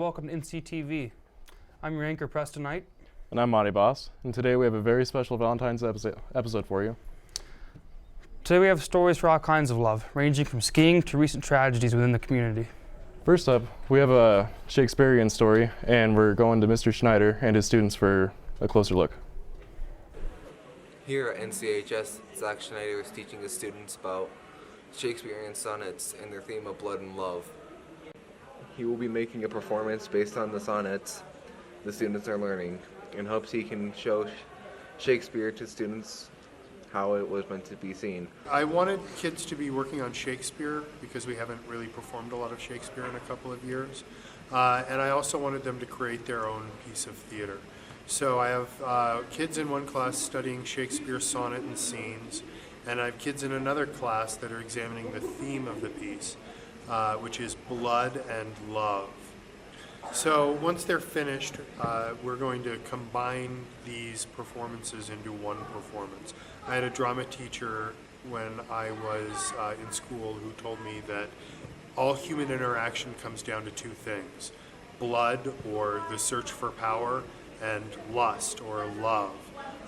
welcome to NCTV. I'm your anchor, Preston Knight. And I'm Monty Boss, and today we have a very special Valentine's episode for you. Today we have stories for all kinds of love, ranging from skiing to recent tragedies within the community. First up, we have a Shakespearean story, and we're going to Mr. Schneider and his students for a closer look. Here at NCHS, Zach Schneider is teaching his students about Shakespearean sonnets and their theme of blood and love. He will be making a performance based on the sonnets the students are learning, in hopes he can show Shakespeare to students how it was meant to be seen. I wanted kids to be working on Shakespeare because we haven't really performed a lot of Shakespeare in a couple of years. And I also wanted them to create their own piece of theater. So I have kids in one class studying Shakespeare sonnet and scenes, and I have kids in another class that are examining the theme of the piece, which is blood and love. So once they're finished, we're going to combine these performances into one performance. I had a drama teacher when I was in school who told me that all human interaction comes down to two things: blood, or the search for power, and lust, or love.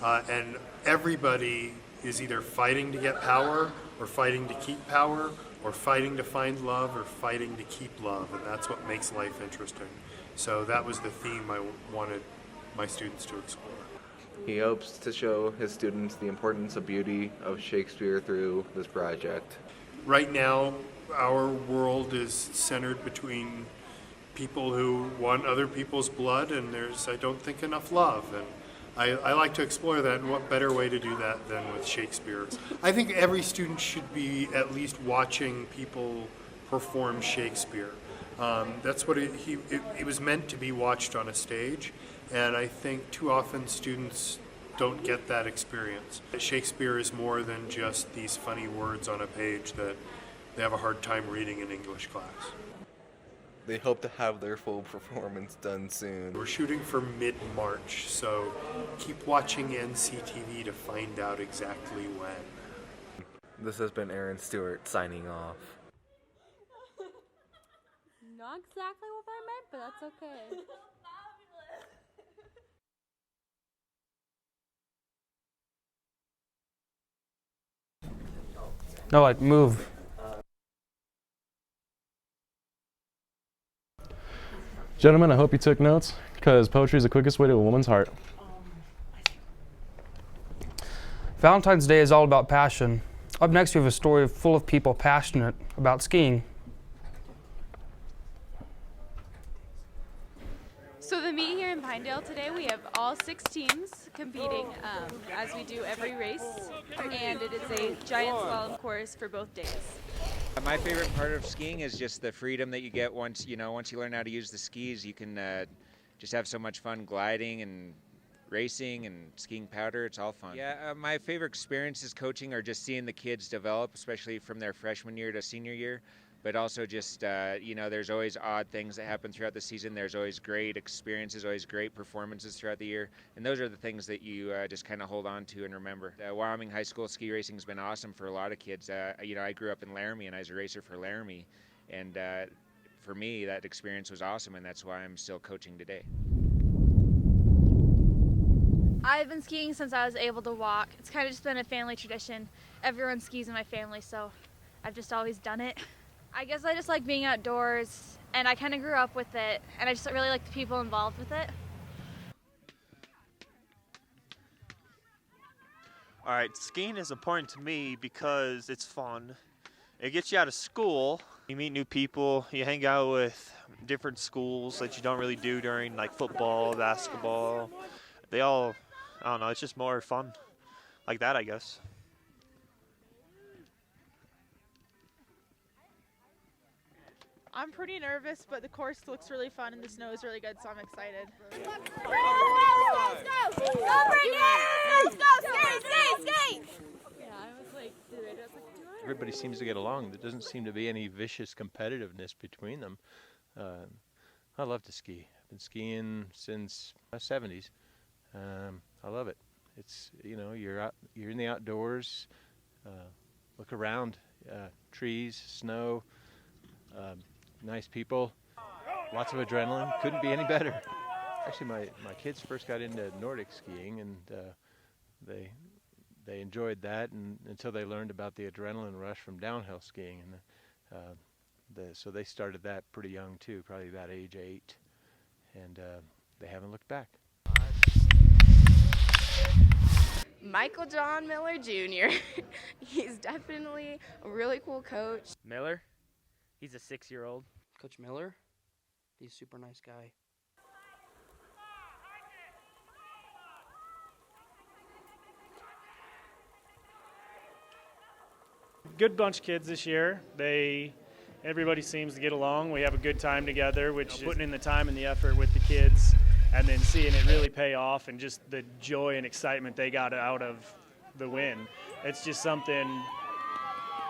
And everybody is either fighting to get power, or fighting to keep power, or fighting to find love, or fighting to keep love, and that's what makes life interesting. So that was the theme I wanted my students to explore. He hopes to show his students the importance of beauty of Shakespeare through this project. Right now, our world is centered between people who want other people's blood, and there's, I don't think, enough love. And I like to explore that, and what better way to do that than with Shakespeare? I think every student should be at least watching people perform Shakespeare. That's what it was meant to be watched on a stage, and I think too often students don't get that experience. Shakespeare is more than just these funny words on a page that they have a hard time reading in English class. They hope to have their full performance done soon. We're shooting for mid-March, so keep watching NCTV to find out exactly when. This has been Aaron Stewart signing off. Not exactly what I meant, but that's okay. No, like, move. Gentlemen, I hope you took notes, because poetry is the quickest way to a woman's heart. Valentine's Day is all about passion. Up next, we have a story full of people passionate about skiing. So the meet here in Pinedale today, we have all 6 teams competing as we do every race, and it is a giant slalom course for both days. My favorite part of skiing is just the freedom that you get once you learn how to use the skis. You can just have so much fun gliding and racing and skiing powder. It's all fun. Yeah, my favorite experiences coaching are just seeing the kids develop, especially from their freshman year to senior year. But also just, there's always odd things that happen throughout the season. There's always great experiences, always great performances throughout the year. And those are the things that you just kind of hold on to and remember. Wyoming High School ski racing has been awesome for a lot of kids. I grew up in Laramie, and I was a racer for Laramie. And for me, that experience was awesome, and that's why I'm still coaching today. I've been skiing since I was able to walk. It's kind of just been a family tradition. Everyone skis in my family, so I've just always done it. I guess I just like being outdoors, and I kind of grew up with it, and I just really like the people involved with it. All right, skiing is important to me because it's fun. It gets you out of school. You meet new people. You hang out with different schools that you don't really do during like football, basketball. They all, I don't know, it's just more fun like that, I guess. I'm pretty nervous, but the course looks really fun and the snow is really good, so I'm excited. Let's go! Go, Brittany! Let's go! Skate! Yeah, I was like, do I just like do it? Everybody seems to get along. There doesn't seem to be any vicious competitiveness between them. I love to ski. I've been skiing since the 70s. I love it. It's, you're out, you're in the outdoors. Look around, trees, snow. Nice people. lots of adrenaline. Couldn't be any better. Actually, my kids first got into Nordic skiing, and they enjoyed that, and until they learned about the adrenaline rush from downhill skiing, and so they started that pretty young too, probably about age 8, and they haven't looked back. Michael John Miller Jr. He's definitely a really cool coach. Miller, he's a 6-year-old. Coach Miller, he's a super nice guy. Good bunch of kids this year. Everybody seems to get along. We have a good time together, which putting in the time and the effort with the kids, and then seeing it really pay off, and just the joy and excitement they got out of the win. It's just something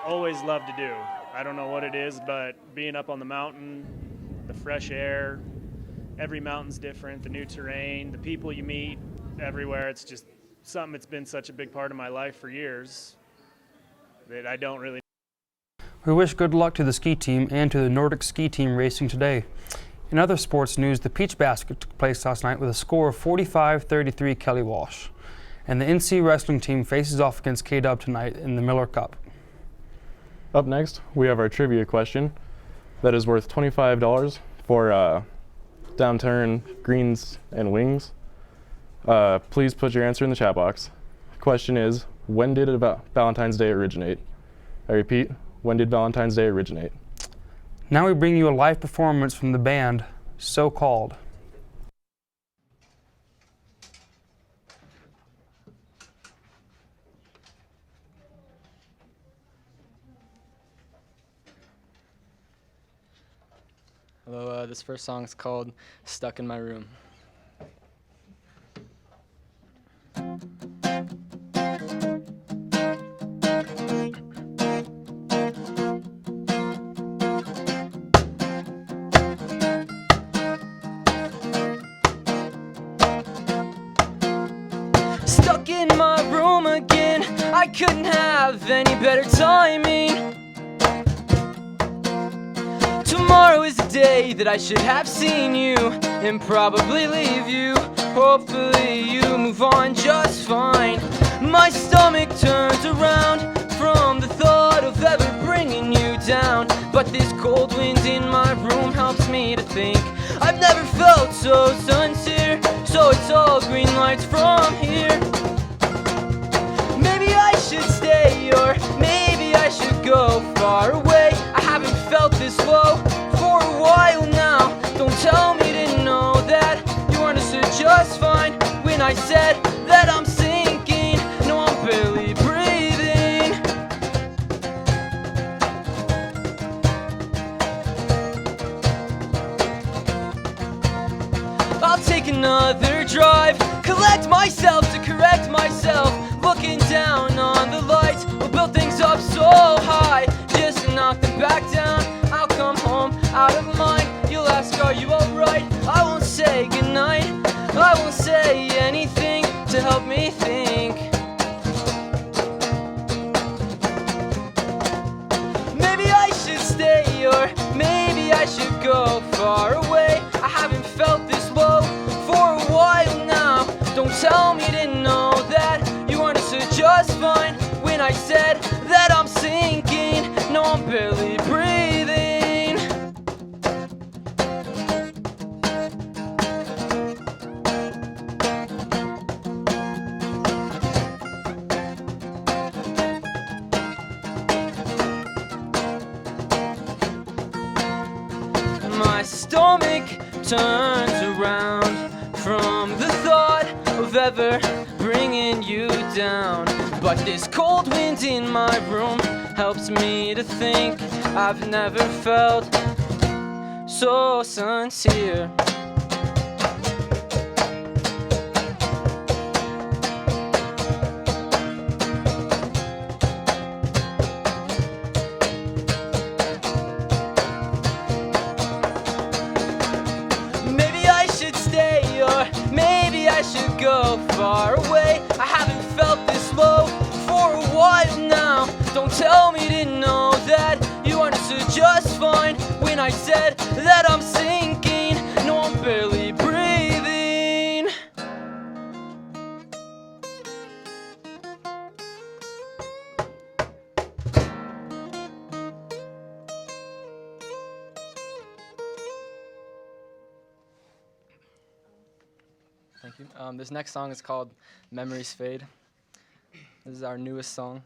always love to do. I don't know what it is, but being up on the mountain, the fresh air, every mountain's different, the new terrain, the people you meet everywhere. It's just something that's been such a big part of my life for years that I don't really. We wish good luck to the ski team and to the Nordic ski team racing today. In other sports news, the Peach Basket took place last night with a score of 45-33 Kelly Walsh. And the NC wrestling team faces off against K-Dub tonight in the Miller Cup. Up next, we have our trivia question that is worth $25 for downturn greens and wings. Please put your answer in the chat box. The question is, when did Valentine's Day originate? I repeat, when did Valentine's Day originate? Now we bring you a live performance from the band, So Called. Hello, this first song is called Stuck in My Room. Stuck in my room again, I couldn't have any better timing. Tomorrow is the day that I should have seen you and probably leave you. Hopefully you move on just fine. My stomach turns around from the thought of ever bringing you down, but this cold wind in my room helps me to think. I've never felt so sincere, so it's all green lights from here. Maybe I should stay, or maybe I should go far away. I haven't felt this low for a while now. Don't tell me to know that you understood just fine when I said that I'm sinking. No, I'm barely breathing. I'll take another drive, collect myself to correct myself. Looking down on the lights, we'll build things up so high just to knock them back down. I'll come home out of mind. You'll ask, are you alright? I won't say goodnight. I won't say anything to help me think. Maybe I should stay, or maybe I should go far away. I haven't felt this low for a while now. Don't tell me to know that you understood just fine when I said that I'm sinking. No, I'm barely breathing. My stomach turns around from the thought of ever bringing you down, but this cold wind in my room helps me to think. I've never felt so sincere. Maybe I should stay, or maybe I should go far away. I haven't felt this low for a while now. Don't tell me to know that you understood just fine when I said that I'm sinking. Thank you. This next song is called Memories Fade. This is our newest song.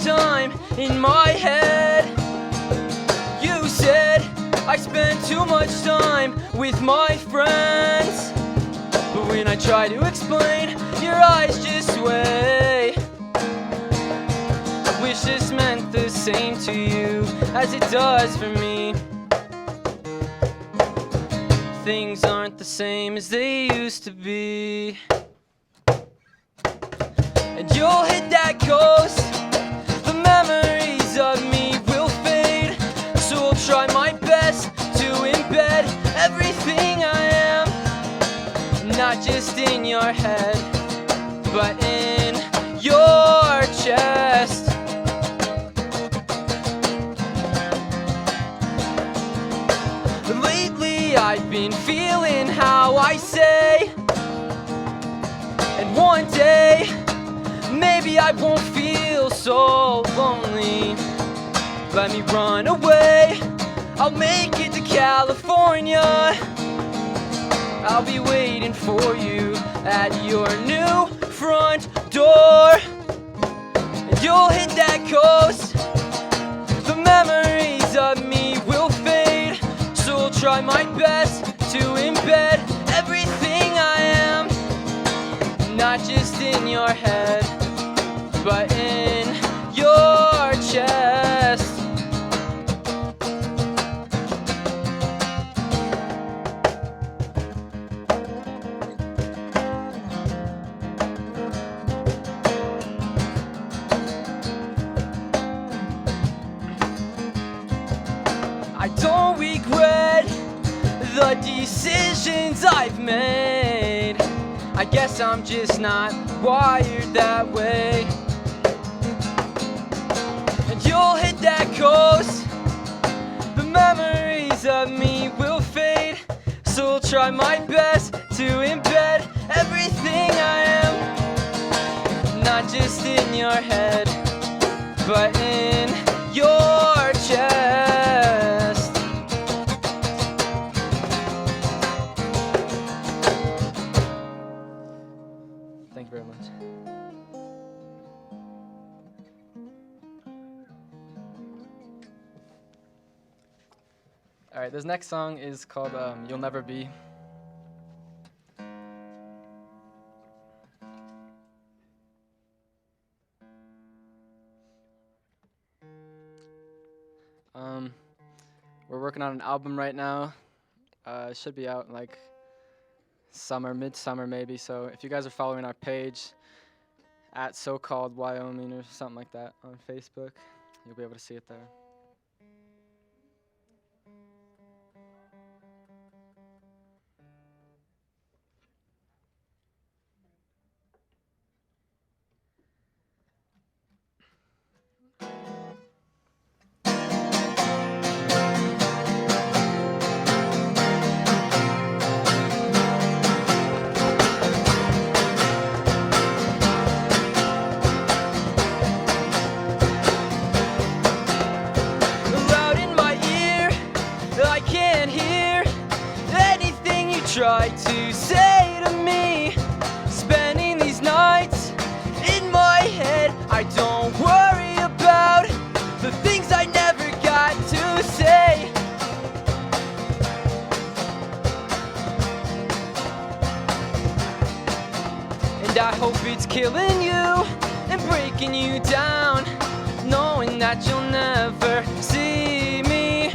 Time in my head. You said I spent too much time with my friends, but when I try to explain, your eyes just sway. I wish this meant the same to you as it does for me. Things aren't the same as they used to be, and you'll hit that coast. Memories of me will fade, so I'll try my best to embed everything I am, not just in your head, but in your chest. Lately I've been feeling how I say, and one day maybe I won't feel so lonely. Let me run away, I'll make it to California. I'll be waiting for you at your new front door, and you'll hit that coast. The memories of me will fade, so I'll try my best to embed everything I am, not just in your head, but in your chest. I don't regret the decisions I've made. I guess I'm just not wired that way. You'll hit that coast. The memories of me will fade, so I'll try my best to embed everything I am, not just in your head, but in your chest. Thank you very much. All right, this next song is called You'll Never Be. We're working on an album right now. It should be out in like summer, midsummer maybe. So if you guys are following our page at So-Called Wyoming or something like that on Facebook, you'll be able to see it there. Try to say to me, spending these nights in my head, I don't worry about the things I never got to say. And I hope it's killing you and breaking you down, knowing that you'll never see me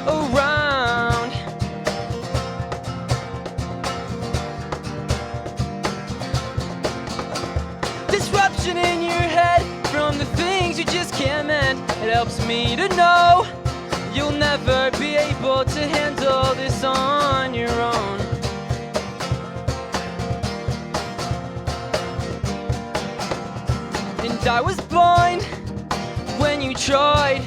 around. Disruption in your head from the things you just can't mend. It helps me to know you'll never be able to handle this on your own. And I was blind when you tried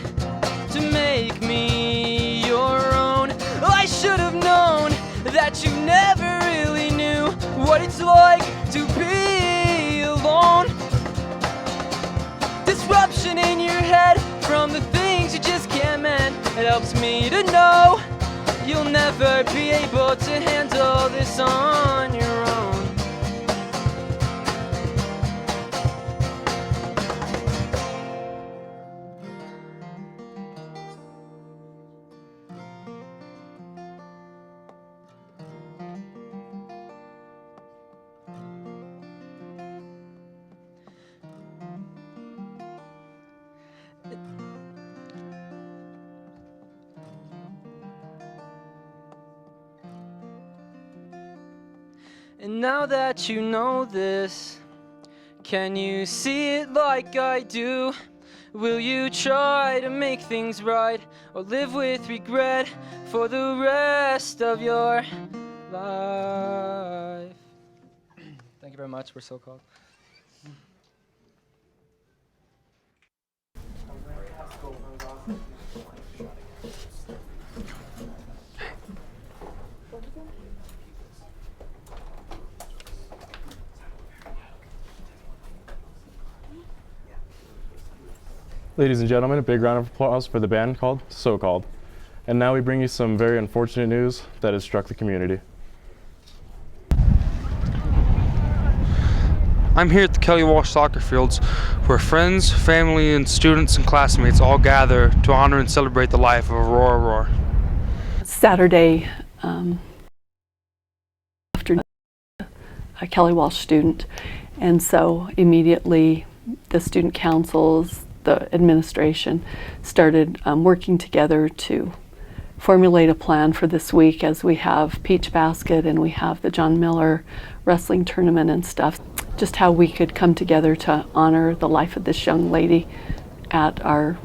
to make me your own. I should have known that you never really knew what it's like to be alone. Disruption in your head from the things you just can't mend. It helps me to know you'll never be able to handle this on your own. And now that you know this, can you see it like I do? Will you try to make things right, or live with regret for the rest of your life? Thank you very much. We're so called. Ladies and gentlemen, a big round of applause for the band called So Called. And now we bring you some very unfortunate news that has struck the community. I'm here at the Kelly Walsh soccer fields where friends, family, and students and classmates all gather to honor and celebrate the life of Aurora Roar. Saturday after a Kelly Walsh student, and so immediately the student councils, the administration started working together to formulate a plan for this week, as we have Peach Basket and we have the John Miller wrestling tournament and stuff. Just how we could come together to honor the life of this young lady at our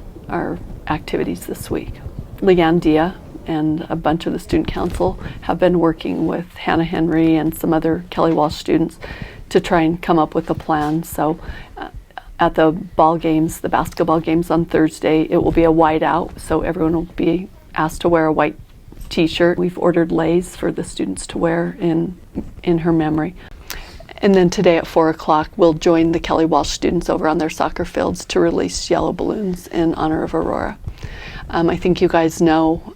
activities this week. Leanne Dia and a bunch of the student council have been working with Hannah Henry and some other Kelly Walsh students to try and come up with a plan. So at the ball games, the basketball games on Thursday, it will be a white out, so everyone will be asked to wear a white t-shirt. We've ordered leis for the students to wear in her memory. And then today at 4 o'clock, we'll join the Kelly Walsh students over on their soccer fields to release yellow balloons in honor of Aurora. I think you guys know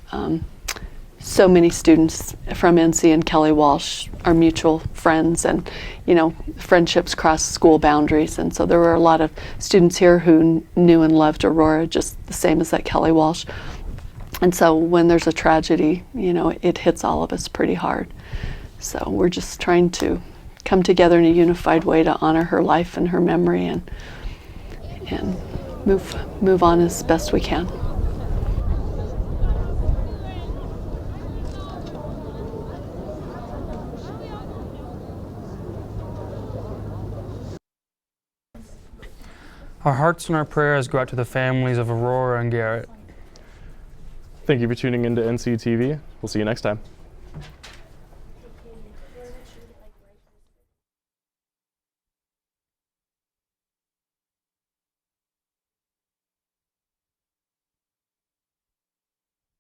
so many students from NC and Kelly Walsh are mutual friends, and you know, friendships cross school boundaries, and so there were a lot of students here who knew and loved Aurora just the same as at Kelly Walsh. And so when there's a tragedy, you know, it hits all of us pretty hard. So we're just trying to come together in a unified way to honor her life and her memory, and move on as best we can. Our hearts and our prayers go out to the families of Aurora and Garrett. Thank you for tuning into NCTV. We'll see you next time.